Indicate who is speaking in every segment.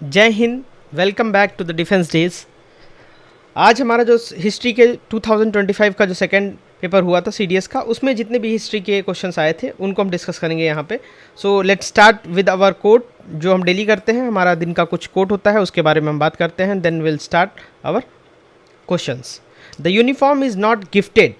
Speaker 1: जय हिंद। Welcome back to the defence days. आज हमारा जो हिस्ट्री के 2025 का जो सेकंड पेपर हुआ था सीडीएस का, उसमें जितने भी हिस्ट्री के क्वेश्चंस आए थे उनको हम डिस्कस करेंगे यहाँ पे। So let's start with our quote जो हम डेली करते हैं। हमारा दिन का कुछ कोट होता है, उसके बारे में हम बात करते हैं, then will start our questions. The uniform is not gifted,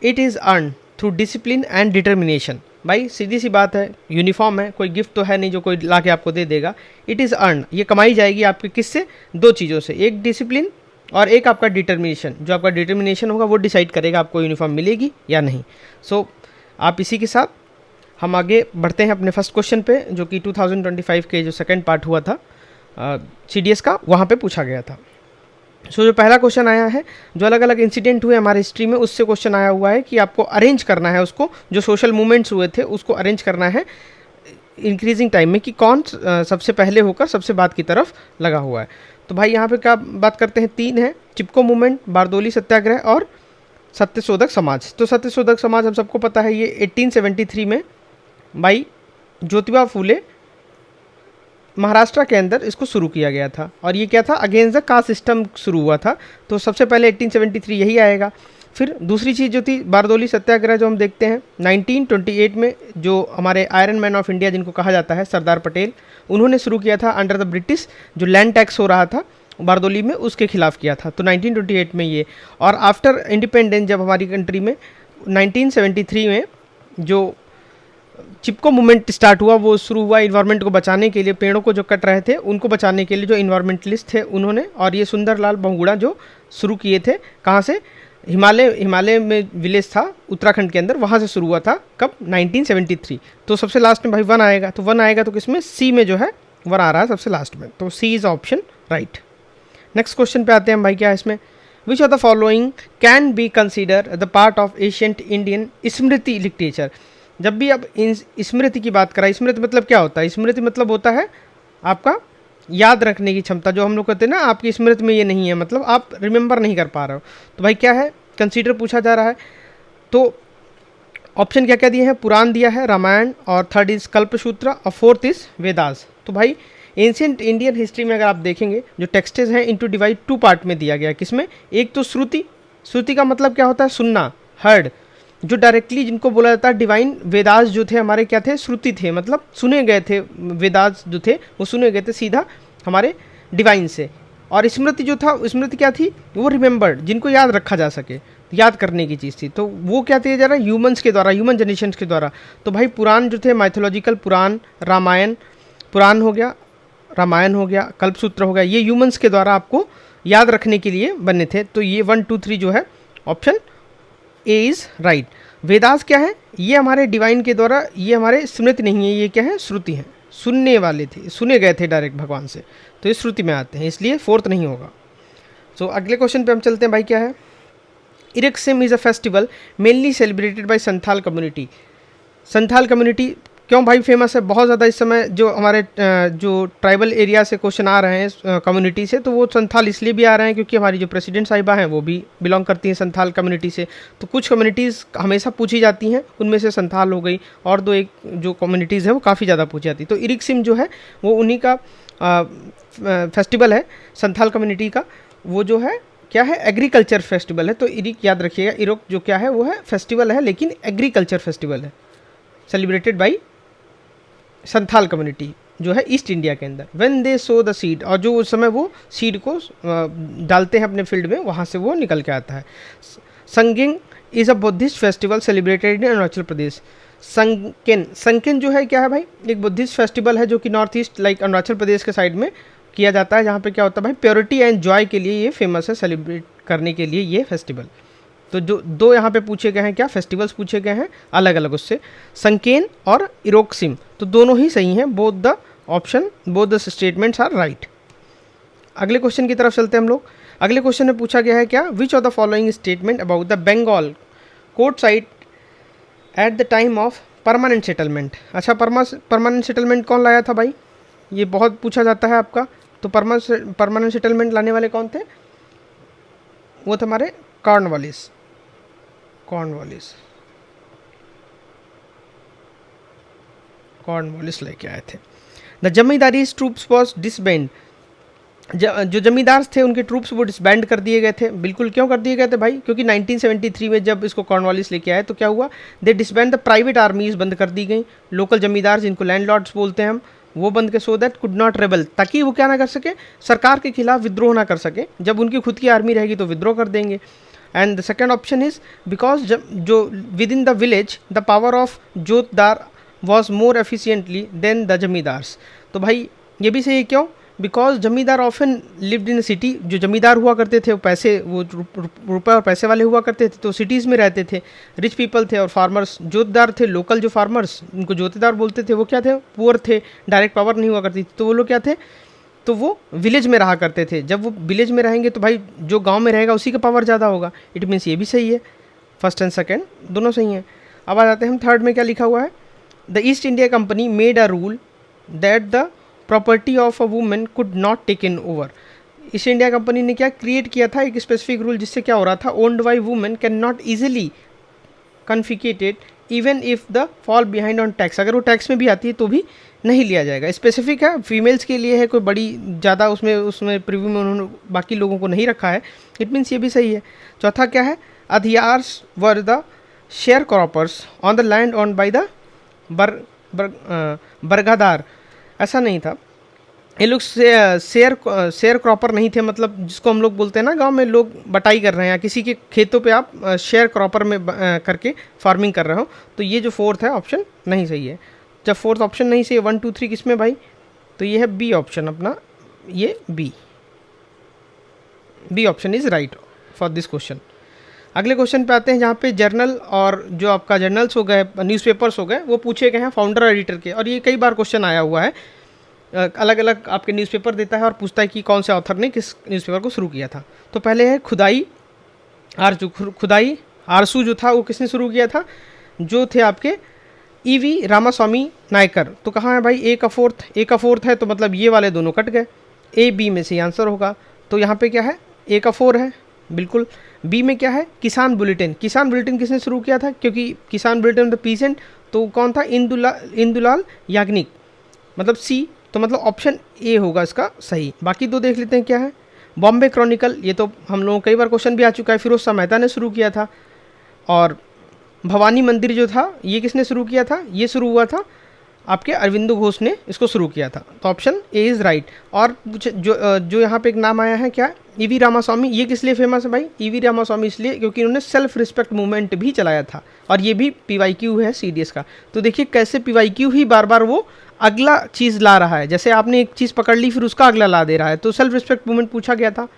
Speaker 1: it is earn through discipline and determination. भाई सीधी सी बात है, यूनिफॉर्म है, कोई गिफ्ट तो है नहीं जो कोई ला के आपको दे देगा। इट इज़ अर्न, ये कमाई जाएगी आपके किससे? दो चीज़ों से, एक डिसिप्लिन और एक आपका डिटर्मिनेशन। जो आपका डिटर्मिनेशन होगा वो डिसाइड करेगा आपको यूनिफॉर्म मिलेगी या नहीं। सो आप इसी के साथ हम आगे बढ़ते हैं अपने फर्स्ट क्वेश्चन पे, जो कि 2025 के जो सेकंड पार्ट हुआ था सीडीएस का, वहाँ पे पूछा गया था। सो जो पहला क्वेश्चन आया है, जो अलग अलग इंसिडेंट हुए हमारे हिस्ट्री में, उससे क्वेश्चन आया हुआ है कि आपको अरेंज करना है उसको, जो सोशल मूवमेंट्स हुए थे उसको अरेंज करना है इंक्रीजिंग टाइम में कि कौन सबसे पहले होकर सबसे बाद की तरफ लगा हुआ है। तो भाई यहाँ पे क्या बात करते हैं, तीन है, चिपको मूवमेंट, बारदोली सत्याग्रह और सत्यशोधक समाज। तो सत्यशोधक समाज हम सबको पता है, ये 1873 में भाई ज्योतिबा फूले महाराष्ट्र के अंदर इसको शुरू किया गया था। और ये क्या था, अगेंस्ट द कास्ट सिस्टम शुरू हुआ था। तो सबसे पहले 1873 यही आएगा। फिर दूसरी चीज़ जो थी बारदोली सत्याग्रह, जो हम देखते हैं 1928 में, जो हमारे आयरन मैन ऑफ इंडिया जिनको कहा जाता है सरदार पटेल, उन्होंने शुरू किया था अंडर द ब्रिटिश। जो लैंड टैक्स हो रहा था बारदोली में, उसके खिलाफ किया था। तो 1928 में ये, और आफ्टर इंडिपेंडेंस जब हमारी कंट्री में 1973 में जो चिपको मूवमेंट स्टार्ट हुआ, वो शुरू हुआ इन्वायरमेंट को बचाने के लिए। पेड़ों को जो कट रहे थे उनको बचाने के लिए जो इन्वायरमेंटलिस्ट थे उन्होंने, और ये सुंदरलाल बहुगुणा जो शुरू किए थे, कहाँ से? हिमालय में विलेज था उत्तराखंड के अंदर, वहाँ से शुरू हुआ था। कब? 1973। तो सबसे लास्ट में भाई वन आएगा। तो वन आएगा तो किसमें? सी में जो है वन आ रहा है सबसे लास्ट में। तो C is option right. Next question पे आते हैं हम भाई, क्या है इसमें? Which of the following can be consider the part of ancient Indian smriti literature. जब भी अब स्मृति की बात करा, स्मृति मतलब क्या होता है? स्मृति मतलब होता है आपका याद रखने की क्षमता। जो हम लोग कहते हैं ना, आपकी स्मृति में ये नहीं है, मतलब आप रिमेंबर नहीं कर पा रहे हो। तो भाई क्या है, कंसीडर पूछा जा रहा है। तो ऑप्शन क्या क्या दिए हैं? पुराण दिया है, रामायण, और थर्ड इज कल्पसूत्र, और फोर्थ इज वेदास। तो भाई एंशियंट इंडियन हिस्ट्री में अगर आप देखेंगे, जो टेक्स्टेज हैं इनटू डिवाइड टू पार्ट में दिया गया है। किसमें? एक तो श्रुति, श्रुति का मतलब क्या होता है? सुनना, हर्ड। जो डायरेक्टली जिनको बोला जाता है डिवाइन, वेदास जो थे हमारे क्या थे? श्रुति थे, मतलब सुने गए थे। वेदास जो थे वो सुने गए थे सीधा हमारे डिवाइन से। और स्मृति जो था, स्मृति क्या थी? वो रिमेंबर्ड, जिनको याद रखा जा सके, याद करने की चीज़ थी। तो वो क्या किया जा रहा है? ह्यूमंस के द्वारा, ह्यूमन जनरेशन के द्वारा। तो भाई पुराण जो थे, माइथोलॉजिकल पुराण, रामायण, पुराण हो गया, रामायण हो गया, कल्पसूत्र हो गया, ये ह्यूमंस के द्वारा आपको याद रखने के लिए बने थे। तो ये 1 2 3 जो है option A is right. Vedas क्या है? ये हमारे डिवाइन के द्वारा, ये हमारे स्मृति नहीं है, ये क्या है? श्रुति है, सुनने वाले थे, सुने गए थे डायरेक्ट भगवान से। तो ये श्रुति में आते हैं, इसलिए फोर्थ नहीं होगा। सो अगले क्वेश्चन पे हम चलते हैं भाई, क्या है? इरेक्सिम is a festival mainly celebrated by Santhal community. Santhal community क्यों भाई फेमस है? बहुत ज़्यादा इस समय जो हमारे जो ट्राइबल एरिया से क्वेश्चन आ रहे हैं कम्युनिटी से, तो वो संथाल इसलिए भी आ रहे हैं क्योंकि हमारी जो प्रेसिडेंट साहिबा हैं वो भी बिलोंग करती हैं संथाल कम्युनिटी से। तो कुछ कम्युनिटीज़ हमेशा पूछी जाती हैं, उनमें से संथाल हो गई, और दो एक जो कम्युनिटीज़ हैं वो काफ़ी ज़्यादा पूछी जाती। तो इरिक्सिम जो है वो उन्हीं का फेस्टिवल है, संथाल कम्युनिटी का। वो जो है क्या है? एग्रीकल्चर फेस्टिवल है। तो इरिक याद रखिएगा, इरोक जो क्या है वो है फेस्टिवल है, लेकिन एग्रीकल्चर फेस्टिवल है, सेलिब्रेटेड बाई संथाल कम्युनिटी जो है ईस्ट इंडिया के अंदर। When they so the seed, और जो उस समय वो सीड को डालते हैं अपने फील्ड में, वहाँ से वो निकल के आता है। Sangken is a Buddhist festival celebrated in Arunachal Pradesh. Sangken, Sangken जो है क्या है भाई? एक बुद्धिस्ट फेस्टिवल है जो कि north east like Arunachal Pradesh के साइड में किया जाता है, जहाँ पे क्या होता है भाई? प्योरिटी एंड जॉय के लिए ये फेमस है, सेलिब्रेट करने के लिए ये फेस्टिवल। तो जो दो यहाँ पे पूछे गए हैं, क्या फेस्टिवल्स पूछे गए हैं अलग अलग उससे, संकेन और इरोक्सिम, तो दोनों ही सही हैं। Both the option, both the statements are right. अगले क्वेश्चन की तरफ चलते हैं हम लोग। अगले क्वेश्चन में पूछा गया है क्या? Which of the following statement about the Bengal court site at the time of permanent settlement. अच्छा, परमानेंट सेटलमेंट कौन लाया था भाई? ये बहुत पूछा जाता है आपका। तो परमानेंट सेटलमेंट लाने वाले कौन थे? वो थे हमारे कॉर्नवालिस। कॉर्नवालिस लेके आए थे। द जमींदारीज ट्रूप्स वॉज डिसबैंड, जो जमींदार थे उनके ट्रूप्स वो डिसबैंड कर दिए गए थे। बिल्कुल, क्यों कर दिए गए थे भाई? क्योंकि 1973 में जब इसको कॉर्नवालिस लेके आए तो क्या हुआ, दे डिसबैंड द प्राइवेट आर्मीज, बंद कर दी गई। लोकल जमींदार जिनको लैंडलॉर्ड्स बोलते हैं हम, वो बंद के, so that could not rebel, ताकि वो क्या ना कर सके, सरकार के खिलाफ विद्रोह ना कर सके। जब उनकी खुद की आर्मी रहेगी तो विद्रोह कर देंगे। And the second option is because जो within the village the power of jotedar was more efficiently than the zamindars. तो भाई ये भी सही है, क्यों? बिकॉज जमींदार ऑफन लिव्ड इन सिटी, जो जमींदार हुआ करते थे वो पैसे, वो रुपए और पैसे वाले हुआ करते थे, तो सिटीज़ में रहते थे, रिच पीपल थे। और फार्मर्स, जोतदार थे, लोकल जो फार्मर्स, उनको जोतेदार बोलते थे, वो क्या थे? पुअर थे, डायरेक्ट पावर नहीं हुआ करती थी, तो वो लोग क्या थे? तो वो विलेज में रहा करते थे। जब वो विलेज में रहेंगे तो भाई जो गाँव में रहेगा उसी का पावर ज़्यादा होगा। इट मीन्स ये भी सही है, फर्स्ट एंड सेकेंड दोनों सही हैं। अब आ जाते हैं हम थर्ड में, क्या लिखा हुआ है? The east India company made a rule that the property of a women could not taken over. East India company ने क्या क्रिएट किया था? एक स्पेसिफिक रूल, जिससे क्या हो रहा था, owned by women can not easily confiscated even if the fall behind on tax. अगर वो टैक्स में भी आती है तो भी नहीं लिया जाएगा। स्पेसिफिक है, फीमेल्स के लिए है, कोई बड़ी ज़्यादा उसमें प्रीव्यू में उन्होंने बाकी लोगों को नहीं रखा है। इट मीन्स ये भी सही है। चौथा क्या है? Adhiars were the share croppers on the land on by the bargadar. ऐसा नहीं था, ये लोग शेयर क्रॉपर नहीं थे, मतलब जिसको हम लोग बोलते हैं ना गांव में, लोग बटाई कर रहे हैं या किसी के खेतों पे आप शेयर क्रॉपर में करके फार्मिंग कर रहे हो। तो ये जो फोर्थ है ऑप्शन नहीं सही है। जब फोर्थ ऑप्शन नहीं सही है, 1 2 3 किस में भाई? तो ये है बी ऑप्शन अपना, ये B option is right for this question. अगले क्वेश्चन पे आते हैं, जहाँ पे जर्नल और जो आपका जर्नल्स हो गए, न्यूज़पेपर्स हो गए, वो पूछे गए हैं फाउंडर और एडिटर के। और ये कई बार क्वेश्चन आया हुआ है, अलग अलग आपके न्यूज़पेपर देता है और पूछता है कि कौन से ऑथर ने किस न्यूज़पेपर को शुरू किया था। तो पहले है खुदाई आरसू जो था वो किसने शुरू किया था? जो थे आपके ईवी रामास्वामी नायकर। तो कहाँ है भाई? ए का फोर्थ है, तो मतलब ये वाले दोनों कट गए, ए बी में से आंसर होगा। तो यहाँ पे क्या है? ए का 4 है, बिल्कुल। बी में क्या है? किसान बुलेटिन किसने शुरू किया था? क्योंकि किसान बुलेटिन द पीसेंट, तो कौन था? इंदुलाल याग्निक, मतलब सी। तो मतलब ऑप्शन ए होगा इसका सही। बाकी दो देख लेते हैं क्या है। बॉम्बे क्रॉनिकल, ये तो हम लोगों कई बार क्वेश्चन भी आ चुका है, फिरोज शाह मेहता ने शुरू किया था। और भवानी मंदिर जो था, ये किसने शुरू किया था? ये शुरू हुआ था आपके अरविंदो घोष ने इसको शुरू किया था। तो ऑप्शन ए इज़ राइट। और जो यहाँ पे एक नाम आया है, क्या? ईवी रामास्वामी। ये किस लिए फेमस है भाई? ईवी रामास्वामी इसलिए क्योंकि इन्होंने सेल्फ रिस्पेक्ट मूवमेंट भी चलाया था, और ये भी PYQ है CDS का। तो देखिए कैसे PYQ ही बार बार वो अगला चीज़ ला रहा है। जैसे आपने एक चीज़ पकड़ ली, फिर उसका अगला ला दे रहा है। तो सेल्फ रिस्पेक्ट मूवमेंट पूछा गया था,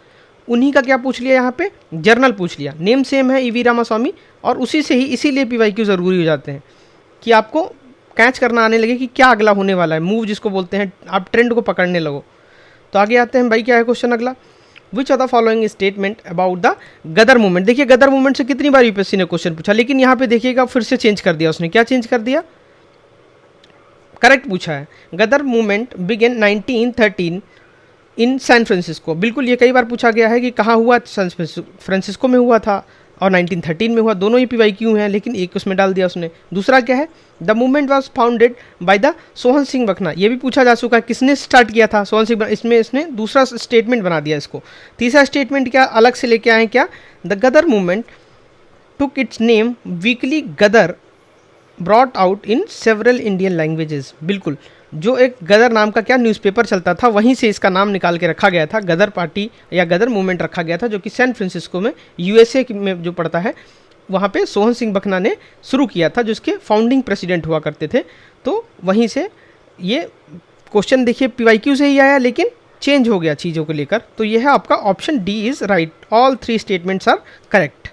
Speaker 1: उन्हीं का क्या पूछ लिया यहाँ पे? जर्नल पूछ लिया। नेम सेम है, ईवी रामास्वामी, और उसी से ही इसीलिए PYQ ज़रूरी हो जाते हैं कि आपको कैच करना आने लगे कि क्या अगला होने वाला है, मूव जिसको बोलते हैं, आप ट्रेंड को पकड़ने लगो। तो आगे आते हैं भाई, क्या है क्वेश्चन अगला? Which of the following statement about the Ghadar movement. देखिए गदर मूवमेंट से कितनी बार UPSC ने क्वेश्चन पूछा, लेकिन यहाँ पे देखिएगा फिर से चेंज कर दिया उसने। क्या चेंज कर दिया? करेक्ट पूछा है। Ghadar movement began 1913 in San Francisco. बिल्कुल, ये कई बार पूछा गया है कि कहाँ हुआ? सैन फ्रांसिस्को में हुआ था और 1913 में हुआ। दोनों ही PYQ हैं, लेकिन एक उसमें डाल दिया उसने। दूसरा क्या है? The movement was founded by the Sohan Singh Bakhna. ये भी पूछा जा चुका है, किसने स्टार्ट किया था? सोहन सिंह। इसमें इसने दूसरा स्टेटमेंट बना दिया इसको। तीसरा स्टेटमेंट क्या अलग से लेके आए? क्या? The Ghadar movement took its name weekly Ghadar brought out in several Indian languages. बिल्कुल, जो एक गदर नाम का क्या न्यूज़पेपर चलता था, वहीं से इसका नाम निकाल के रखा गया था, गदर पार्टी या गदर मूवमेंट रखा गया था, जो कि सैन फ्रांसिस्को में USA में जो पड़ता है, वहाँ पे सोहन सिंह बखना ने शुरू किया था, जो इसके फाउंडिंग प्रेसिडेंट हुआ करते थे। तो वहीं से ये क्वेश्चन देखिए PYQ से ही आया, लेकिन चेंज हो गया चीज़ों को लेकर। तो ये है आपका option D is right, all 3 statements are correct.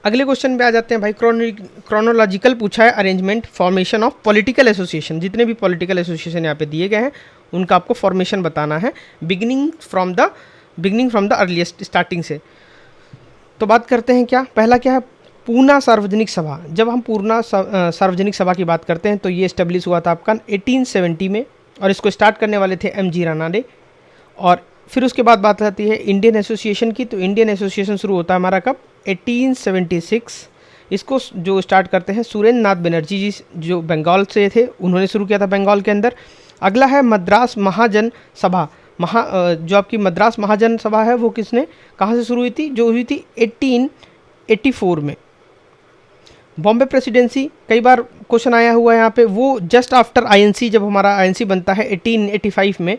Speaker 1: अगले क्वेश्चन पे आ जाते हैं भाई। क्रोनोलॉजिकल पूछा है, arrangement formation of political association. जितने भी पॉलिटिकल एसोसिएशन यहाँ पे दिए गए हैं उनका आपको फॉर्मेशन बताना है, beginning from the earliest, starting से। तो बात करते हैं क्या, पहला क्या है? पूना सार्वजनिक सभा। जब हम पूना सार्वजनिक सभा की बात करते हैं तो ये इस्टेब्लिश हुआ था आपका 1870 में, और इसको स्टार्ट करने वाले थे MG राणा ने। और फिर उसके बाद बात आती है इंडियन एसोसिएशन की। तो इंडियन एसोसिएशन शुरू होता है हमारा कब? 1876 इसको जो स्टार्ट करते हैं सुरेंद्र नाथ बनर्जी जी, जो बंगाल से थे, उन्होंने शुरू किया था बंगाल के अंदर। अगला है मद्रास महाजन सभा। जो आपकी मद्रास महाजन सभा है वो किसने, कहाँ से शुरू हुई थी, जो हुई थी 1884 में। बॉम्बे प्रेसिडेंसी, कई बार क्वेश्चन आया हुआ है यहाँ पे, वो जस्ट आफ्टर आईएनसी, जब हमारा आईएनसी बनता है 1885 में,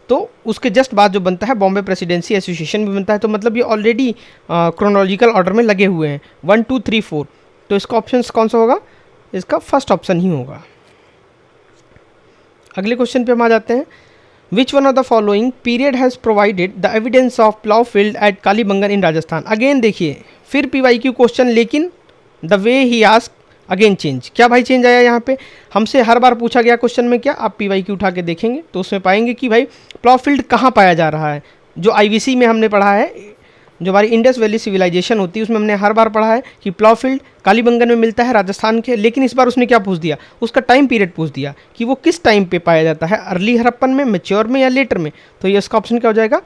Speaker 1: तो उसके जस्ट बाद जो बनता है बॉम्बे प्रेसिडेंसी एसोसिएशन भी बनता है। तो मतलब ये ऑलरेडी क्रोनोलॉजिकल ऑर्डर में लगे हुए हैं 1 2 3 4। तो इसका ऑप्शन कौन सा होगा, इसका फर्स्ट ऑप्शन ही होगा। अगले क्वेश्चन पे हम आ जाते हैं। Which one of the following period has provided the evidence of plough field at Kalibangan in Rajasthan. Again देखिए फिर PYQ क्वेश्चन, लेकिन the way he ask again change. क्या भाई चेंज आया यहाँ पे, हमसे हर बार पूछा गया क्वेश्चन में क्या, आप PYQ उठा के देखेंगे तो उसमें पाएंगे कि भाई प्लाउ फील्ड कहाँ पाया जा रहा है। जो IVC में हमने पढ़ा है, जो हमारी इंडस वैली सिविलाइजेशन होती है, उसमें हमने हर बार पढ़ा है कि प्लाउ फील्ड कालीबंगन में मिलता है राजस्थान के। लेकिन इस बार उसने क्या पूछ दिया, उसका टाइम पीरियड पूछ दिया कि वो किस टाइम पे पाया जाता है, अर्ली हड़प्पन में, मैच्योर में या लेटर में। तो ये इसका ऑप्शन क्या हो जाएगा,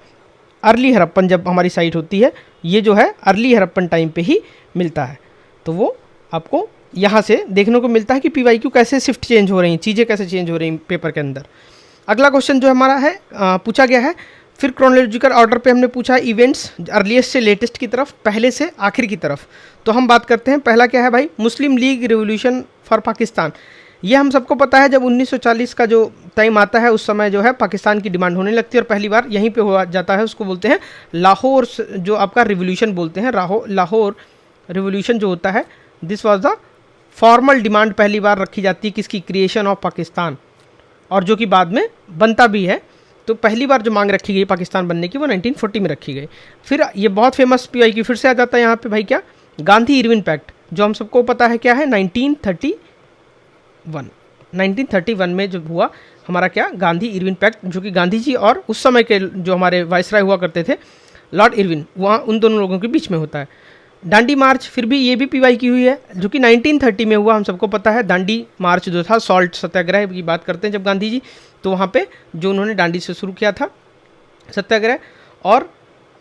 Speaker 1: अर्ली हड़प्पन। जब हमारी साइट होती है ये जो है अर्ली हड़प्पन टाइम पे ही मिलता है। तो वो आपको यहाँ से देखने को मिलता है कि PYQ कैसे शिफ्ट चेंज हो रही हैं, चीज़ें कैसे चेंज हो रही हैं पेपर के अंदर। अगला क्वेश्चन जो हमारा है पूछा गया है, फिर क्रोनोलॉजिकल ऑर्डर पे हमने पूछा है इवेंट्स अर्लीस्ट से लेटेस्ट की तरफ, पहले से आखिर की तरफ। तो हम बात करते हैं, पहला क्या है भाई, मुस्लिम लीग रिवोल्यूशन फॉर पाकिस्तान। ये हम सबको पता है, जब 1940 का जो टाइम आता है उस समय जो है पाकिस्तान की डिमांड होने लगती है और पहली बार यहीं पे हुआ जाता है। उसको बोलते हैं लाहौर, जो आपका रिवोल्यूशन बोलते हैं, लाहौर रिवोल्यूशन जो होता है, this was the formal demand पहली बार रखी जाती है किसकी, क्रिएशन ऑफ पाकिस्तान, और जो कि बाद में बनता भी है। तो पहली बार जो मांग रखी गई पाकिस्तान बनने की वो 1940 में रखी गई। फिर ये बहुत फेमस PYQ फिर से आ जाता है यहाँ पे भाई, क्या, गांधी इरविन पैक्ट, जो हम सबको पता है क्या है 1931 में जो हुआ हमारा क्या, गांधी इरविन पैक्ट, जो कि गांधी जी और उस समय के जो हमारे वायसराय हुआ करते थे लॉर्ड इरविन, वहाँ उन दोनों लोगों के बीच में होता है। दांडी मार्च, फिर भी ये भी PYQ हुई है, जो कि 1930 में हुआ, हम सबको पता है। दांडी मार्च जो था, सॉल्ट सत्याग्रह की बात करते हैं जब गांधी जी, तो वहाँ पे जो उन्होंने दांडी से शुरू किया था सत्याग्रह। और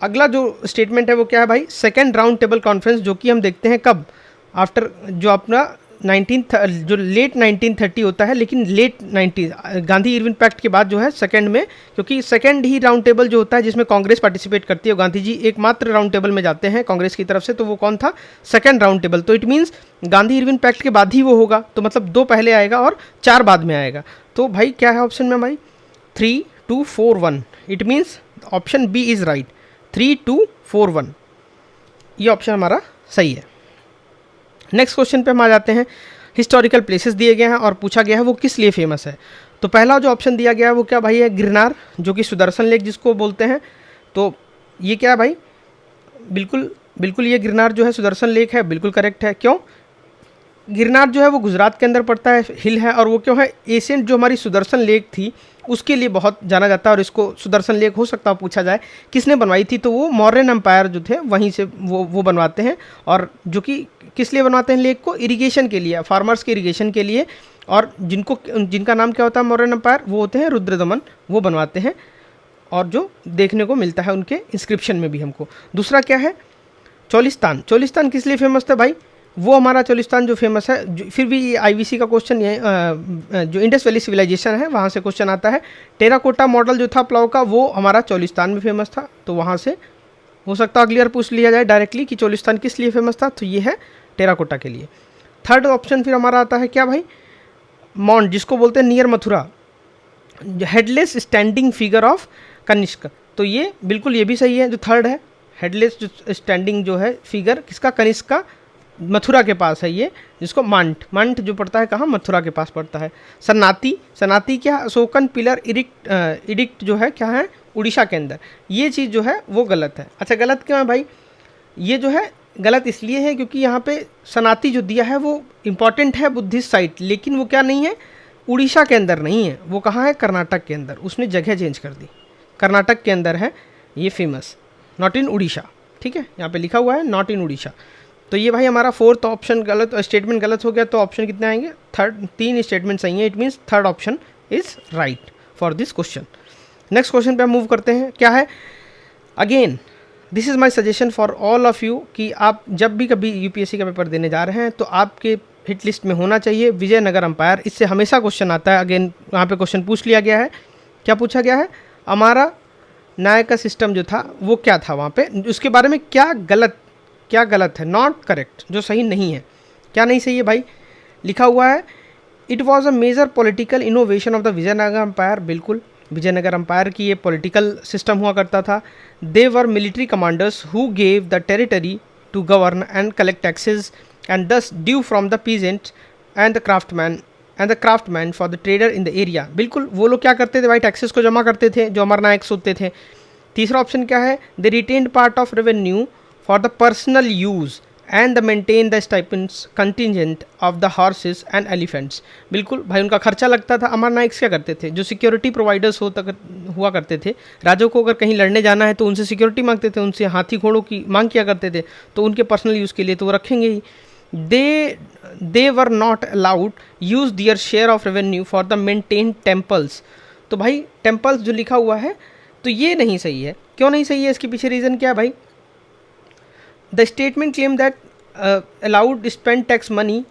Speaker 1: अगला जो स्टेटमेंट है वो क्या है भाई, सेकेंड राउंड टेबल कॉन्फ्रेंस, जो कि हम देखते हैं कब, आफ्टर जो अपना जो लेट 1930 होता है, लेकिन लेट 90 गांधी इरविन पैक्ट के बाद जो है सेकंड में, क्योंकि सेकंड ही राउंड टेबल जो होता है जिसमें कांग्रेस पार्टिसिपेट करती है, गांधी जी एकमात्र राउंड टेबल में जाते हैं कांग्रेस की तरफ से, तो वो कौन था, सेकंड राउंड टेबल। तो it means Gandhi Irwin pact के बाद ही वो होगा, तो मतलब 2 पहले आएगा और 4 बाद में आएगा। तो भाई क्या है ऑप्शन में भाई, 3 2 4 1, it means option B is right, 3 2 4 1, ये ऑप्शन हमारा सही है। नेक्स्ट क्वेश्चन पे हम आ जाते हैं। हिस्टोरिकल प्लेसेस दिए गए हैं और पूछा गया है वो किस लिए फेमस है। तो पहला जो ऑप्शन दिया गया है वो क्या भाई है, गिरनार, जो कि सुदर्शन लेक जिसको बोलते हैं। तो ये क्या है भाई, बिल्कुल ये गिरनार जो है सुदर्शन लेक है, बिल्कुल करेक्ट है। क्यों, गिरनार जो है वो गुजरात के अंदर पड़ता है, हिल है, और वो क्यों है, एशियंट जो हमारी सुदर्शन लेक थी उसके लिए बहुत जाना जाता है, और इसको सुदर्शन लेक हो सकता है पूछा जाए किसने बनवाई थी, तो वो मौर्यन एम्पायर जो थे वहीं से वो बनवाते हैं। और जो कि किस लिए बनवाते हैं लेक को, इरिगेशन के लिए, फार्मर्स के इरिगेशन के लिए। और जिनका नाम क्या होता है मौर्यन एम्पायर, वो होते हैं रुद्रदमन, वो बनवाते हैं, और जो देखने को मिलता है उनके इंस्क्रिप्शन में भी हमको। दूसरा क्या है, चोलिस्तान किस लिए फेमस था भाई, वो हमारा चोलिस्तान जो फेमस है, फिर भी IVC का क्वेश्चन ये जो इंडस वैली सिविलाइजेशन है वहाँ से क्वेश्चन आता है। टेराकोटा मॉडल जो था प्लाव का, वो हमारा चोलिस्तान में फेमस था, तो वहाँ से हो सकता है अगली बार पूछ लिया जाए डायरेक्टली कि चोलिस्तान किस लिए फेमस था, तो ये है टेराकोटा के लिए। थर्ड ऑप्शन फिर हमारा आता है क्या भाई, माउंट, जिसको बोलते हैं near Mathura, headless standing figure of Kanishka. तो ये बिल्कुल ये भी सही है, जो थर्ड है हेडलेस जो स्टैंडिंग जो है फिगर किसका, कनिष्क का, मथुरा के पास है ये, जिसको मंट जो पड़ता है कहाँ, मथुरा के पास पड़ता है। सनाती क्या, अशोकन पिलर इडिक्ट जो है क्या है, उड़ीसा के अंदर। ये चीज़ जो है वो गलत है। अच्छा गलत क्यों है भाई, ये जो है गलत इसलिए है क्योंकि यहाँ पे सनाती जो दिया है वो इम्पॉर्टेंट है बुद्धिस्ट साइट, लेकिन वो क्या नहीं है, उड़ीसा के अंदर नहीं है, वो कहाँ है, कर्नाटक के अंदर। उसने जगह चेंज कर दी, कर्नाटक के अंदर है ये फेमस, नॉट इन उड़ीसा। ठीक है, यहाँ पे लिखा हुआ है नॉट इन उड़ीसा। तो ये भाई हमारा फोर्थ ऑप्शन गलत, स्टेटमेंट गलत हो गया। तो ऑप्शन कितने आएंगे, थर्ड, 3 स्टेटमेंट सही है, it means third option is right for this question. Next question पे हम मूव करते हैं, क्या है, again this is my suggestion for all of you कि आप जब भी कभी यूपीएससी का पेपर देने जा रहे हैं तो आपके हिट लिस्ट में होना चाहिए विजयनगर अंपायर। इससे हमेशा क्वेश्चन आता है। अगेन वहाँ पे क्वेश्चन पूछ लिया गया है, क्या पूछा गया है, हमारा न्याय का सिस्टम जो था वो क्या था वहाँ पे, उसके बारे में क्या गलत है, नॉट करेक्ट, जो सही नहीं है। क्या नहीं सही है भाई, लिखा हुआ है it was a major political innovation of the Vijayanagar empire. बिल्कुल, विजयनगर अंपायर की ये पॉलिटिकल सिस्टम हुआ करता था। They were military commanders who gave the territory to govern and collect taxes and dues due from the peasant and the craftsman for the trader in the area. बिल्कुल, वो लोग क्या करते थे भाई, टैक्सेस को जमा करते थे, जो अमरनायक्स होते थे। तीसरा ऑप्शन क्या है, the retained part of revenue for the personal use and the maintain the stipends contingent of the horses and elephants. बिल्कुल भाई, उनका खर्चा लगता था। अमर नाइक्स क्या करते थे, जो सिक्योरिटी प्रोवाइडर्स हुआ करते थे, राजाओं को अगर कहीं लड़ने जाना है तो उनसे सिक्योरिटी मांगते थे, उनसे हाथी घोड़ों की मांग किया करते थे, तो उनके पर्सनल यूज़ के लिए तो वो रखेंगे ही। They were not allowed use their share of revenue for the maintain temples. तो भाई टेम्पल्स जो लिखा हुआ है तो ये नहीं सही है। क्यों नहीं सही है, इसके पीछे रीज़न क्या है भाई, the statement claim that allowed spend tax money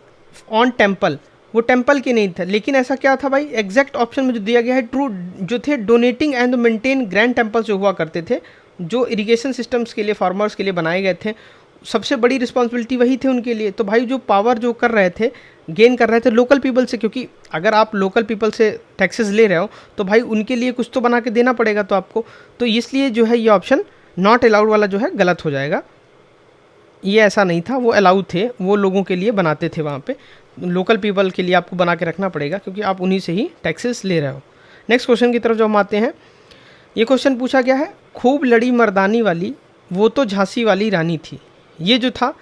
Speaker 1: on temple, वो टेम्पल के नहीं था। लेकिन ऐसा क्या था भाई, एग्जैक्ट ऑप्शन में जो दिया गया है ट्रू जो थे, donating and maintain grand temples जो हुआ करते थे, जो इरिगेशन सिस्टम्स के लिए फार्मर्स के लिए बनाए गए थे, सबसे बड़ी रिस्पॉन्सिबिलिटी वही थी उनके लिए। तो भाई जो पावर जो कर रहे थे, गेन कर रहे थे लोकल पीपल से, क्योंकि अगर आप लोकल पीपल से टैक्सेस ले रहे हो तो भाई उनके लिए कुछ तो बना के देना पड़ेगा तो आपको, तो इसलिए जो है ये ऑप्शन नॉट अलाउड वाला जो है गलत हो जाएगा। ये ऐसा नहीं था, वो अलाउड थे, वो लोगों के लिए बनाते थे, वहाँ पे लोकल पीपल के लिए आपको बना के रखना पड़ेगा क्योंकि आप उन्हीं से ही टैक्सेस ले रहे हो। नेक्स्ट क्वेश्चन की तरफ जो हम आते हैं, ये क्वेश्चन पूछा गया है, खूब लड़ी मर्दानी वाली वो तो झांसी वाली रानी थी। ये जो था,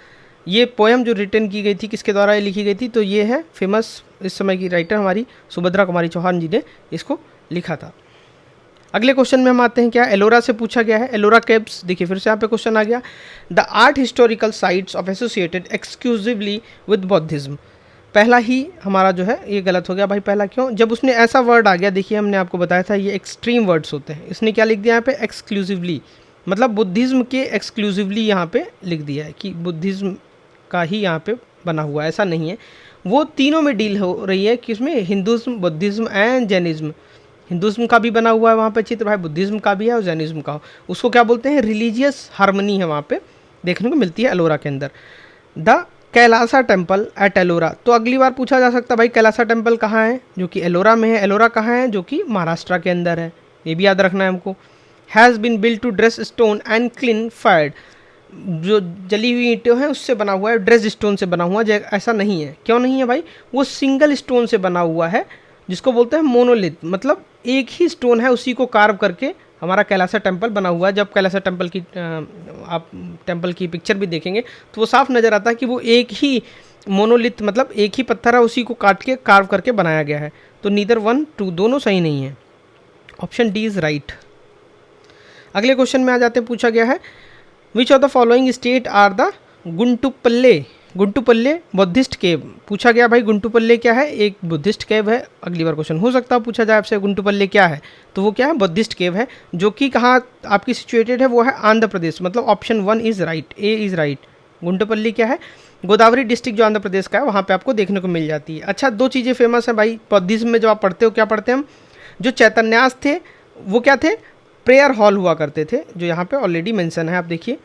Speaker 1: ये पोएम जो रिटन की गई थी, किसके द्वारा ये लिखी गई थी, तो ये है फेमस इस समय की राइटर हमारी सुभद्रा कुमारी चौहान जी ने इसको लिखा था। अगले क्वेश्चन में हम आते हैं, क्या एलोरा से पूछा गया है, एलोरा केव्स। देखिए फिर से यहाँ पे क्वेश्चन आ गया, the art historical sites of associated exclusively with बौद्धिज्म। पहला ही हमारा जो है ये गलत हो गया भाई। पहला क्यों, जब उसने ऐसा वर्ड आ गया, देखिए हमने आपको बताया था ये एक्सट्रीम वर्ड्स होते हैं, इसने क्या लिख दिया यहाँ पे, एक्सक्लूसिवली, मतलब बुद्धिज़्म के एक्सक्लूसिवली यहाँ पे लिख दिया है कि बुद्धिज़्म का ही यहाँ पे बना हुआ है, ऐसा नहीं है। वो तीनों में डील हो रही है कि उसमें हिंदुज़्म, बुद्धिज़्म एंड जैनिज़्म। हिंदुज़्म का भी बना हुआ है वहाँ पे चित्र भाई, बुद्धिज़्म का भी है और जैनिज़्म का। उसको क्या बोलते हैं, रिलीजियस हार्मनी है वहाँ पे देखने को मिलती है एलोरा के अंदर। The Kailasa temple at Ellora, तो अगली बार पूछा जा सकता है भाई कैलासा टेम्पल कहाँ है, जो कि एलोरा में है। एलोरा कहाँ है, जो कि महाराष्ट्र के अंदर है, ये भी याद रखना है हमको। Has been built to dress stone and clean fired, जो जली हुई ईंटें हैं उससे बना हुआ है, ड्रेस स्टोन से बना हुआ है, ऐसा नहीं है। क्यों नहीं है भाई, वो सिंगल स्टोन से बना हुआ है, जिसको बोलते हैं मोनोलिथ, मतलब एक ही स्टोन है, उसी को कार्व करके हमारा कैलासा टेम्पल बना हुआ है। जब कैलासा टेम्पल की आप टेम्पल की पिक्चर भी देखेंगे तो वो साफ नज़र आता है कि वो एक ही मोनोलिथ, मतलब एक ही पत्थर है, उसी को काट के कार्व करके बनाया गया है। तो नीदर 1 2 दोनों सही नहीं है, ऑप्शन डी इज़ राइट। अगले क्वेश्चन में आ जाते हैं, पूछा गया है which of the following state are the Guntupalle Buddhist cave. पूछा गया भाई गुंटुपल्ले क्या है, एक बुद्धिस्ट केव है। अगली बार क्वेश्चन हो सकता है पूछा जाए आपसे गुंटुपल्ले क्या है, तो वो क्या है, बुद्धिस्ट केव है, जो कि कहाँ आपकी सिचुएटेड है, वो है आंध्र प्रदेश, मतलब option 1 is right, A is right. Guntupalli क्या है, गोदावरी डिस्ट्रिक्ट जो आंध्र प्रदेश का है, वहाँ पे आपको देखने को मिल जाती है। अच्छा, दो चीज़ें फेमस हैं भाई बौद्धिज्म में, जब आप पढ़ते हो क्या पढ़ते हैं हम, जो चैतन्यास थे वो क्या थे, प्रेयर हॉल हुआ करते थे, जो यहाँ पे ऑलरेडी मेंशन है, आप देखिए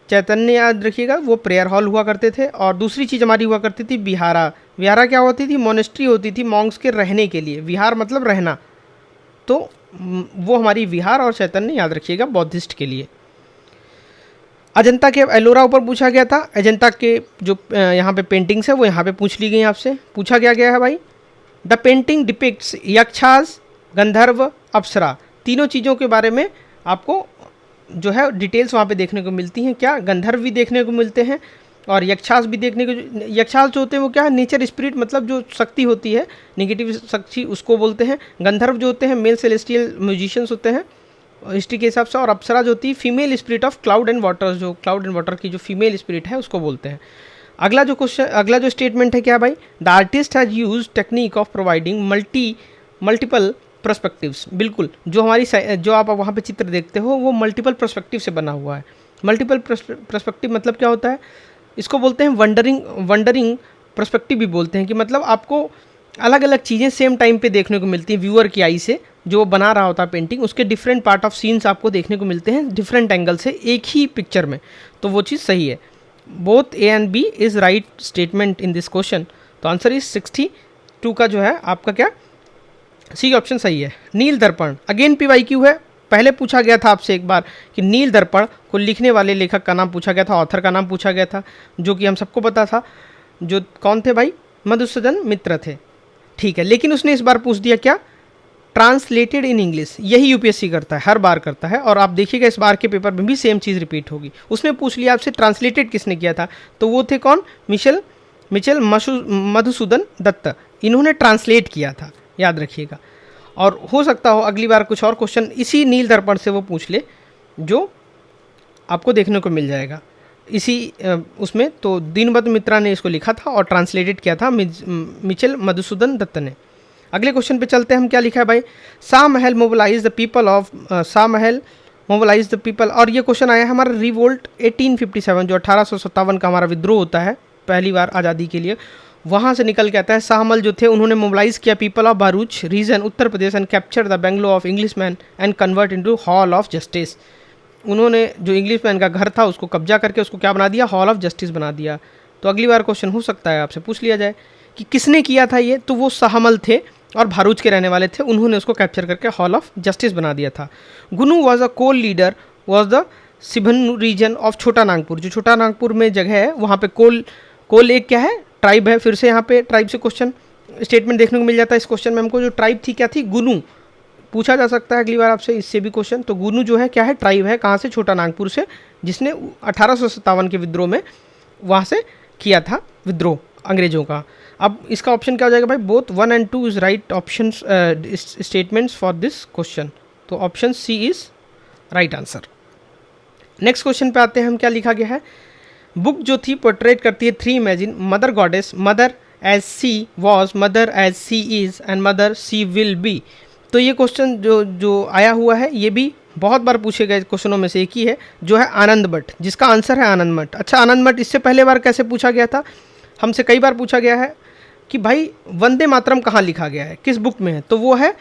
Speaker 1: चैतन्य याद रखिएगा, वो प्रेयर हॉल हुआ करते थे। और दूसरी चीज़ हमारी हुआ करती थी विहारा। विहारा क्या होती थी, मोनेस्ट्री होती थी मॉन्क्स के रहने के लिए, विहार मतलब रहना, तो वो हमारी विहार और चैतन्य याद रखिएगा बौद्धिस्ट के लिए। अजंता के एलोरा ऊपर पूछा गया था, अजंता के जो यहाँ पे पेंटिंग्स है वो यहाँ पे पूछ ली गई आपसे। पूछा गया है भाई द पेंटिंग डिपिक्ट्स यक्षास, गंधर्व, अप्सरा, तीनों चीज़ों के बारे में आपको जो है डिटेल्स वहाँ पे देखने को मिलती हैं। क्या, गंधर्व भी देखने को मिलते हैं और यक्षास भी देखने को। यक्षास जो होते हैं वो क्या है, नेचर स्पिरिट, मतलब जो शक्ति होती है नेगेटिव शक्ति, उसको बोलते हैं। गंधर्व जो होते हैं मेल सेलेस्टियल म्यूजिशियंस होते हैं हिस्ट्री के हिसाब से, और अप्सरा जो होती है female spirit of cloud and water, जो क्लाउड एंड वाटर की जो फीमेल स्पिरिट है उसको बोलते हैं। अगला जो क्वेश्चन, अगला जो स्टेटमेंट है क्या भाई, the artist has use technique of providing multiple perspectives, बिल्कुल जो जो आप वहाँ पे चित्र देखते हो वो मल्टीपल पर्सपेक्टिव से बना हुआ है। मल्टीपल पर्सपेक्टिव मतलब क्या होता है, इसको बोलते हैं वंडरिंग पर्सपेक्टिव भी बोलते हैं, कि मतलब आपको अलग अलग चीज़ें सेम टाइम पे देखने को मिलती हैं व्यूअर की आई से, जो बना रहा होता है पेंटिंग, उसके डिफरेंट पार्ट ऑफ सीन्स आपको देखने को मिलते हैं डिफरेंट एंगल से एक ही पिक्चर में, तो वो चीज़ सही है। Both A and B is right statement in this question. तो आंसर इज 62 का जो है आपका क्या, सी ऑप्शन सही है। नील दर्पण, अगेन पीवाईक्यू है, पहले पूछा गया था आपसे एक बार कि नील दर्पण को लिखने वाले लेखक का नाम पूछा गया था, ऑथर का नाम पूछा गया था, जो कि हम सबको पता था, जो कौन थे भाई, मधुसूदन मित्र थे, ठीक है। लेकिन उसने इस बार पूछ दिया क्या, ट्रांसलेटेड इन इंग्लिश। यही यूपीएससी करता है, हर बार करता है, और आप देखिएगा इस बार के पेपर में भी सेम चीज़ रिपीट होगी। उसने पूछ लिया आपसे ट्रांसलेटेड किसने किया था, तो वो थे कौन, मिचेल मधुसूदन दत्त, इन्होंने ट्रांसलेट किया था, याद रखिएगा। और हो सकता हो अगली बार कुछ और क्वेश्चन इसी नील दर्पण से वो पूछ ले, जो आपको देखने को मिल जाएगा इसी उसमें। तो दीनबंधु मित्रा ने इसको लिखा था और ट्रांसलेटेड किया था मिचेल मधुसूदन दत्त ने। अगले क्वेश्चन पे चलते हैं, हम क्या लिखा है भाई, शाह महल मोबिलाइज द पीपल, और ये क्वेश्चन आया है हमारा रिवोल्ट 1857, जो 1857 का हमारा विद्रोह होता है पहली बार आज़ादी के लिए, वहाँ से निकल के आता है। शाहमल जो थे उन्होंने मोबिलाइज किया people of Bharuch region Uttar Pradesh and capture the bungalow of Englishman and convert into hall of justice. उन्होंने जो इंग्लिशमैन का घर था उसको कब्जा करके उसको क्या बना दिया, हॉल ऑफ जस्टिस बना दिया। तो अगली बार क्वेश्चन हो सकता है आपसे पूछ लिया जाए कि किसने किया था ये, तो वो शाहमल थे और भरूच के रहने वाले थे, उन्होंने उसको कैप्चर करके हॉल ऑफ जस्टिस बना दिया था। Gunu was a Kol leader was the Singhbhum region of Chota Nagpur, जो छोटा नागपुर में जगह है वहाँ पे कोल एक क्या है, ट्राइब है। फिर से यहाँ पे ट्राइब से क्वेश्चन स्टेटमेंट देखने को मिल जाता है इस क्वेश्चन में हमको, जो ट्राइब थी क्या थी, गुनु, पूछा जा सकता है अगली बार आपसे इससे भी क्वेश्चन। तो गुनु जो है क्या है, ट्राइब है, कहाँ से, छोटा नागपुर से, जिसने 1857 के विद्रोह में वहाँ से किया था विद्रोह अंग्रेजों का। अब इसका ऑप्शन क्या हो जाएगा भाई, both 1 and 2 is right option statements for this question, तो option C is right answer. Next question पे आते हैं हम, क्या लिखा गया है, बुक जो थी पोर्ट्रेट करती है 3 imagine mother goddess, mother as she was, mother as she is and mother she will be. तो ये क्वेश्चन जो आया हुआ है ये भी बहुत बार पूछे गए क्वेश्चनों में से एक ही है, जो है आनंद मठ, जिसका आंसर है आनंद मठ। अच्छा, आनंद मठ इससे पहले बार कैसे पूछा गया था, हमसे कई बार पूछा गया है कि भाई वंदे मातरम कहाँ लिखा गया है, किस बुक में है, तो वो है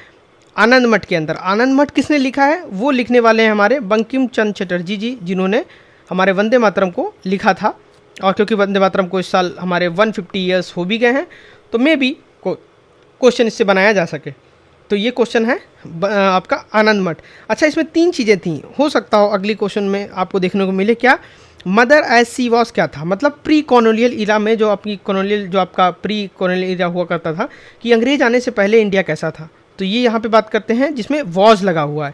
Speaker 1: आनंद मठ के अंदर। आनंद मठ किसने लिखा है, वो लिखने वाले हैं हमारे बंकिम चंद्र चटर्जी जी, जिन्होंने हमारे वंदे मातरम को लिखा था। और क्योंकि वंदे मातरम को इस साल हमारे 150 ईयर्स हो भी गए हैं, तो मे बी क्वेश्चन इससे बनाया जा सके। तो ये क्वेश्चन है आपका आनंद मठ। अच्छा, इसमें 3 चीज़ें थी, हो सकता हो अगली क्वेश्चन में आपको देखने को मिले। क्या, मदर एज सी वॉस क्या था, मतलब प्री कॉलोनियल इरा में, जो आपकी कॉलोनियल, जो आपका प्री कॉलोनियल इरा हुआ करता था, कि अंग्रेज आने से पहले इंडिया कैसा था, तो ये यहाँ पे बात करते हैं जिसमें वॉज लगा हुआ है।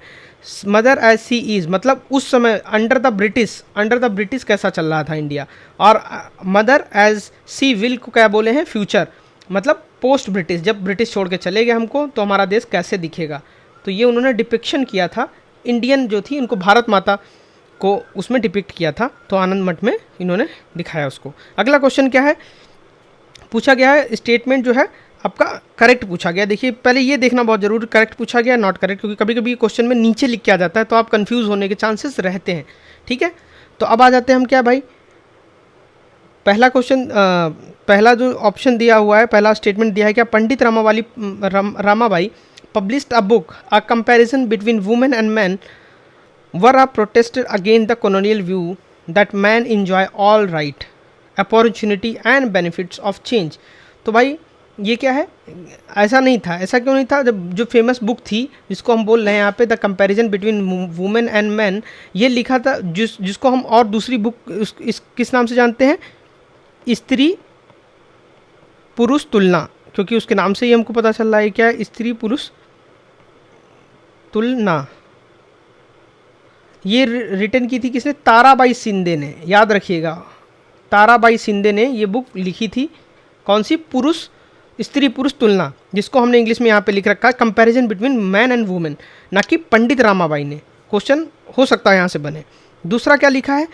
Speaker 1: मदर एज सी इज़ मतलब उस समय अंडर द ब्रिटिश कैसा चल रहा था इंडिया, और मदर एज सी विल को क्या बोले हैं, फ्यूचर, मतलब पोस्ट ब्रिटिश, जब ब्रिटिश छोड़ के चले गए हमको तो हमारा देश कैसे दिखेगा। तो ये उन्होंने डिपिक्शन किया था, इंडियन जो थी इनको भारत माता को उसमें डिपिक्ट किया था, तो आनंद मठ में इन्होंने दिखाया उसको। अगला क्वेश्चन क्या है, पूछा गया है स्टेटमेंट जो है आपका करेक्ट पूछा गया। देखिए पहले ये देखना बहुत जरूरी, करेक्ट पूछा गया नॉट करेक्ट, क्योंकि कभी कभी क्वेश्चन में नीचे लिख के आ जाता है तो आप कंफ्यूज होने के चांसेस रहते हैं, ठीक है। तो अब आ जाते हैं हम क्या भाई, पहला क्वेश्चन, पहला जो ऑप्शन दिया हुआ है, पहला स्टेटमेंट दिया है क्या, Pandit Ramabai published a book a comparison between women and man were a protested against the colonial view that man enjoy all right opportunity and benefits of change. तो भाई ये क्या है, ऐसा नहीं था, ऐसा क्यों नहीं था, जब जो फेमस बुक थी जिसको हम बोल रहे हैं यहाँ पे the comparison between women and man, ये लिखा था जिसको हम और दूसरी बुक किस नाम से जानते हैं, स्त्री पुरुष तुलना, क्योंकि उसके नाम से ही हमको पता चल रहा है क्या, स्त्री पुरुष तुलना। ये रिटर्न की थी किसने, ताराबाई शिंदे ने, याद रखिएगा, ताराबाई शिंदे ने ये बुक लिखी थी, कौन सी, स्त्री पुरुष तुलना, जिसको हमने इंग्लिश में यहाँ पे लिख रखा है comparison between man and women, ना कि पंडित रामाबाई ने। क्वेश्चन हो सकता है यहाँ से बने। दूसरा क्या लिखा है,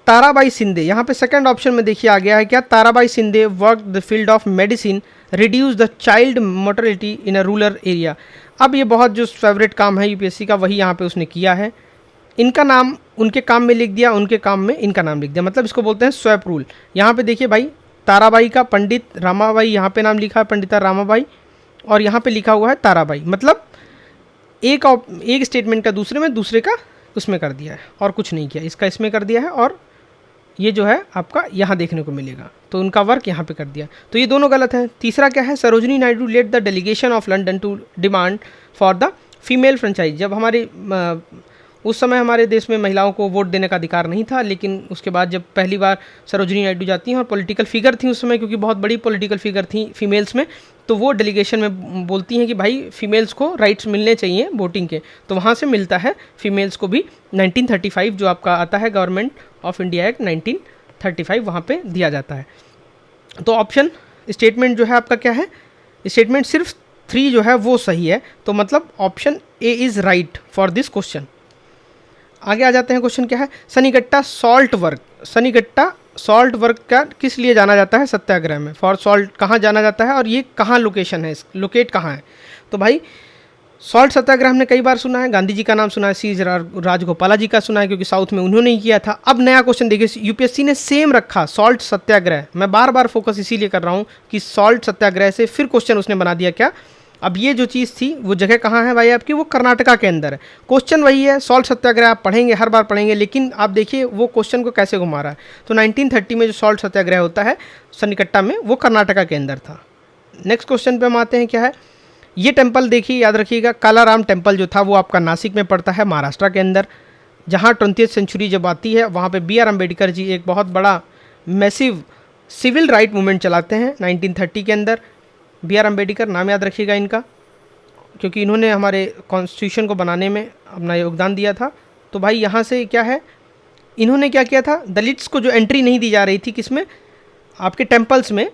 Speaker 1: ताराबाई शिंदे, यहाँ पे सेकंड ऑप्शन में देखिए आ गया है क्या, Tarabai Shinde work the field of medicine reduce the child mortality in a rural area. अब ये बहुत जो फेवरेट काम है यूपीएससी का, वही यहाँ पे उसने किया है। इनका नाम उनके काम में लिख दिया, उनके काम में इनका नाम लिख दिया, मतलब इसको बोलते हैं स्वैप रूल। यहाँ पे देखिए भाई, ताराबाई का पंडित रामाबाई, यहाँ पे नाम लिखा है पंडिता रामाबाई, और यहाँ पे लिखा हुआ है ताराबाई, मतलब एक स्टेटमेंट का दूसरे में, दूसरे का उसमें कर दिया है और कुछ नहीं किया, इसका इसमें कर दिया है, और ये जो है आपका यहाँ देखने को मिलेगा, तो उनका वर्क यहाँ पे कर दिया, तो ये दोनों गलत है। तीसरा क्या है, Sarojini Naidu led the delegation of London to demand for the female franchise. जब हमारे उस समय हमारे देश में महिलाओं को वोट देने का अधिकार नहीं था, लेकिन उसके बाद जब पहली बार सरोजिनी नायडू जाती हैं और पॉलिटिकल फिगर थी उस समय, क्योंकि बहुत बड़ी पॉलिटिकल फिगर थी फीमेल्स में, तो वो डेलीगेशन में बोलती हैं कि भाई फीमेल्स को राइट्स मिलने चाहिए वोटिंग के, तो वहाँ से मिलता है फीमेल्स को भी। 1935 जो आपका आता है गवर्नमेंट ऑफ इंडिया एक्ट 1935, वहाँ पे दिया जाता है। तो ऑप्शन स्टेटमेंट जो है आपका क्या है, स्टेटमेंट सिर्फ 3 जो है वो सही है, तो मतलब option A is right for this question. आगे आ जाते हैं, क्वेश्चन क्या है, सनीकट्टा सॉल्ट वर्क। सनीकट्टा सॉल्ट वर्क का किस लिए जाना जाता है सत्याग्रह में, फॉर सॉल्ट कहाँ जाना जाता है और ये कहाँ लोकेशन है, लोकेट कहाँ है। तो भाई सॉल्ट सत्याग्रह हमने कई बार सुना है, गांधी जी का नाम सुना है, सी राजगोपाला जी का सुना है, क्योंकि साउथ में उन्होंने ही किया था। अब नया क्वेश्चन देखिए, यूपीएससी ने सेम रखा सॉल्ट सत्याग्रह, मैं बार बार फोकस इसीलिए कर रहा हूँ कि सॉल्ट सत्याग्रह से फिर क्वेश्चन उसने बना दिया क्या। अब ये जो चीज़ थी वो जगह कहाँ है भाई आपकी, वो कर्नाटका के अंदर है। क्वेश्चन वही है, सॉल्ट सत्याग्रह आप पढ़ेंगे, हर बार पढ़ेंगे, लेकिन आप देखिए वो क्वेश्चन को कैसे घुमा रहा है। तो 1930 में जो सॉल्ट सत्याग्रह होता है सन्निकट्टा में, वो कर्नाटका के अंदर था। नेक्स्ट क्वेश्चन पे हम आते हैं, क्या है ये टेम्पल, देखिए याद रखिएगा, कालाराम टेम्पल जो था वो आपका नासिक में पड़ता है, महाराष्ट्र के अंदर। जहाँ 20वीं सेंचुरी जब आती है, वहाँ पे BR अम्बेडकर जी एक बहुत बड़ा मैसिव सिविल राइट मूवमेंट चलाते हैं 1930 के अंदर। BR अम्बेडकर नाम याद रखिएगा इनका, क्योंकि इन्होंने हमारे कॉन्स्टिट्यूशन को बनाने में अपना योगदान दिया था। तो भाई यहाँ से क्या है, इन्होंने क्या किया था, दलित्स को जो एंट्री नहीं दी जा रही थी किसमें, आपके टेम्पल्स में,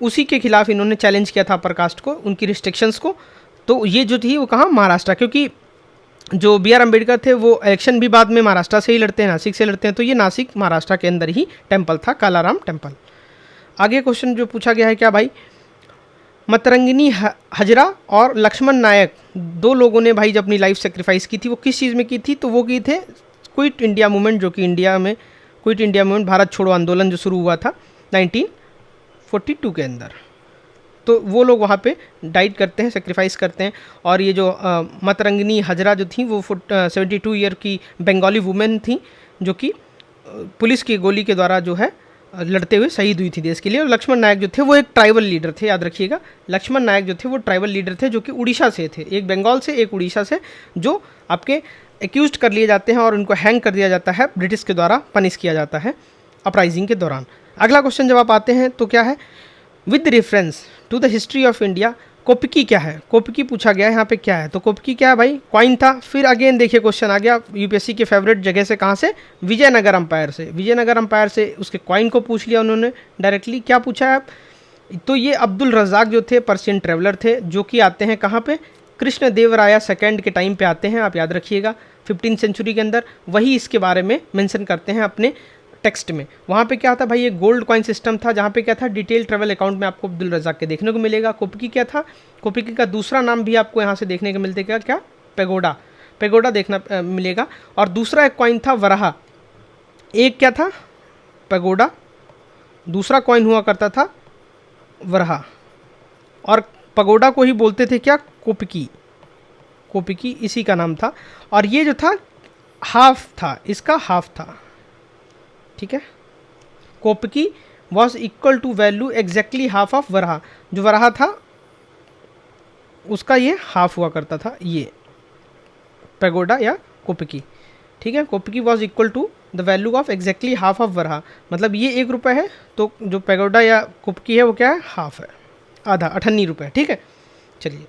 Speaker 1: उसी के खिलाफ इन्होंने चैलेंज किया था अपर कास्ट को, उनकी रिस्ट्रिक्शंस को। तो ये जो थी वो कहाँ, महाराष्ट्र, क्योंकि जो BR अम्बेडकर थे वो इलेक्शन भी बाद में महाराष्ट्र से ही लड़ते हैं, नासिक से लड़ते हैं, तो ये नासिक महाराष्ट्र के अंदर ही टेम्पल था, कालाराम टेम्पल। आगे क्वेश्चन जो पूछा गया है, क्या भाई मतरंगिनी हजरा और लक्ष्मण नायक, 2 लोगों ने भाई जब अपनी लाइफ सेक्रीफाइस की थी, वो किस चीज़ में की थी, तो वो की थे क्विट इंडिया मूवमेंट, जो कि इंडिया में क्विट इंडिया मूवमेंट, भारत छोड़ो आंदोलन जो शुरू हुआ था 1942 के अंदर। तो वो लोग वहाँ पे डाइट करते हैं, सेक्रीफाइस करते हैं। और ये जो मतरंगिनी हजरा जो थी वो 72 ईयर की बंगाली वुमेन थी, जो कि पुलिस की गोली के द्वारा जो है लड़ते हुए शहीद हुई थी देश के लिए। और लक्ष्मण नायक जो थे वो एक ट्राइबल लीडर थे, याद रखिएगा, लक्ष्मण नायक जो थे वो ट्राइबल लीडर थे, जो कि उड़ीसा से थे, एक बंगाल से एक उड़ीसा से, जो आपके एक्यूज कर लिए जाते हैं और उनको हैंग कर दिया जाता है, ब्रिटिश के द्वारा पनिश किया जाता है अपराइजिंग के दौरान। अगला क्वेश्चन जब आप आते हैं तो क्या है, with reference to the history of India कोपकी क्या है, कोपकी पूछा गया है यहाँ पे क्या है, तो कोपकी क्या है भाई, कॉइन था। फिर अगेन देखिए क्वेश्चन आ गया यूपीएससी के फेवरेट जगह से, कहाँ से, विजयनगर अंपायर से। विजयनगर अंपायर से उसके कॉइन को पूछ लिया उन्होंने डायरेक्टली। क्या पूछा है आप, तो ये अब्दुल रज़ाक जो थे पर्शियन ट्रेवलर थे, जो कि आते हैं कहाँ पे, कृष्ण देवराया सेकेंड के टाइम पे आते हैं, आप याद रखिएगा 15वीं सेंचुरी के अंदर। वही इसके बारे में मेंशन करते हैं अपने टेक्स्ट में। वहाँ पे क्या था भाई, ये गोल्ड कॉइन सिस्टम था, जहाँ पे क्या था, डिटेल ट्रेवल अकाउंट में आपको अब्दुल रज़ाक के देखने को मिलेगा। कोपकी क्या था, कोपकी का दूसरा नाम भी आपको यहाँ से देखने को मिलते क्या, क्या पेगोडा, पेगोडा देखना मिलेगा। और दूसरा एक कॉइन था वराहा, एक क्या था पेगोडा, दूसरा कॉइन हुआ करता था वराहा, और पगोडा को ही बोलते थे क्या, कोपकी, कोपकी इसी का नाम था। और ये जो था हाफ था, इसका हाफ था, ठीक है। कोपकी was equal to value exactly half of varaha, जो वराहा था उसका ये हाफ हुआ करता था, ये पेगोडा या कोपकी, ठीक है। कोपकी was equal to the value of exactly half of varaha, मतलब ये 1 रुपये है, तो जो पेगोडा या कोपकी है वो क्या है, हाफ है, आधा, 98 रुपये, ठीक है। चलिए,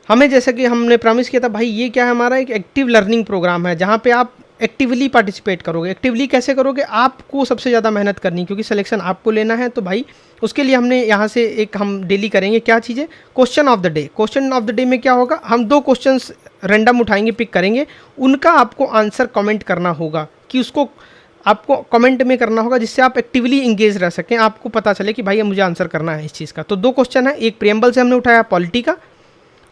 Speaker 1: हमें जैसा कि हमने प्रॉमिस किया था भाई, ये क्या है, हमारा एक एक्टिव लर्निंग प्रोग्राम है, जहाँ पे आप एक्टिवली पार्टिसिपेट करोगे। एक्टिवली कैसे करोगे, आपको सबसे ज़्यादा मेहनत करनी, क्योंकि सिलेक्शन आपको लेना है। तो भाई उसके लिए हमने यहाँ से एक हम डेली करेंगे, क्या चीज़ है, question of the day. Question of the day में क्या होगा, हम 2 क्वेश्चंस रैंडम उठाएंगे, पिक करेंगे, उनका आपको आंसर कमेंट करना होगा कि उसको आपको कमेंट में करना होगा, जिससे आप एक्टिवली इंगेज रह सकें, आपको पता चले कि भाई ये मुझे आंसर करना है इस चीज़ का। तो 2 क्वेश्चन है, एक प्रियम्बल से हमने उठाया पॉलिटी का,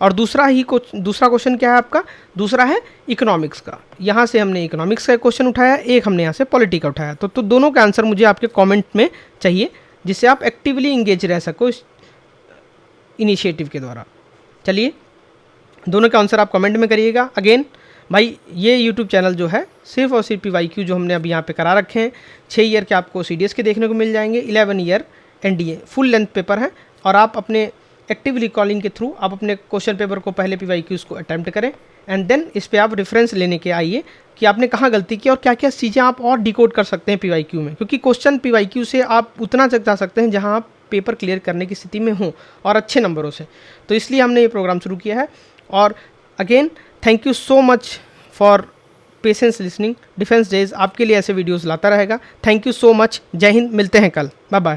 Speaker 1: और दूसरा क्वेश्चन क्या है आपका, दूसरा है इकोनॉमिक्स का। यहाँ से हमने इकोनॉमिक्स का क्वेश्चन उठाया, एक हमने यहाँ से पॉलिटी का उठाया। तो दोनों का आंसर मुझे आपके कमेंट में चाहिए, जिससे आप एक्टिवली इंगेज रह सको इस इनिशिएटिव के द्वारा। चलिए, दोनों का आंसर आप कमेंट में करिएगा। अगेन भाई, ये यूट्यूब चैनल जो है सिर्फ और सिर्फ PYQ जो हमने अभी यहाँ पे करा रखे हैं, 6 ईयर के आपको CDS के देखने को मिल जाएंगे, 11 year NDA full length paper है। और आप अपने एक्टिव रिकॉलिंग के थ्रू आप अपने क्वेश्चन पेपर को पहले PYQs को अटैम्प्ट करें, एंड देन इस पर आप रेफरेंस लेने के आइए कि आपने कहाँ गलती की और क्या क्या चीज़ें आप और डिकोड कर सकते हैं PYQ में, क्योंकि क्वेश्चन PYQ से आप उतना तक जा सकते हैं जहाँ आप पेपर क्लियर करने की स्थिति में हों, और अच्छे नंबरों से। तो इसलिए हमने ये प्रोग्राम शुरू किया है। और again thank you so much for patience listening. Defence days आपके लिए ऐसे वीडियोस लाता रहेगा। Thank you so much. जय हिंद। मिलते हैं कल। Bye bye.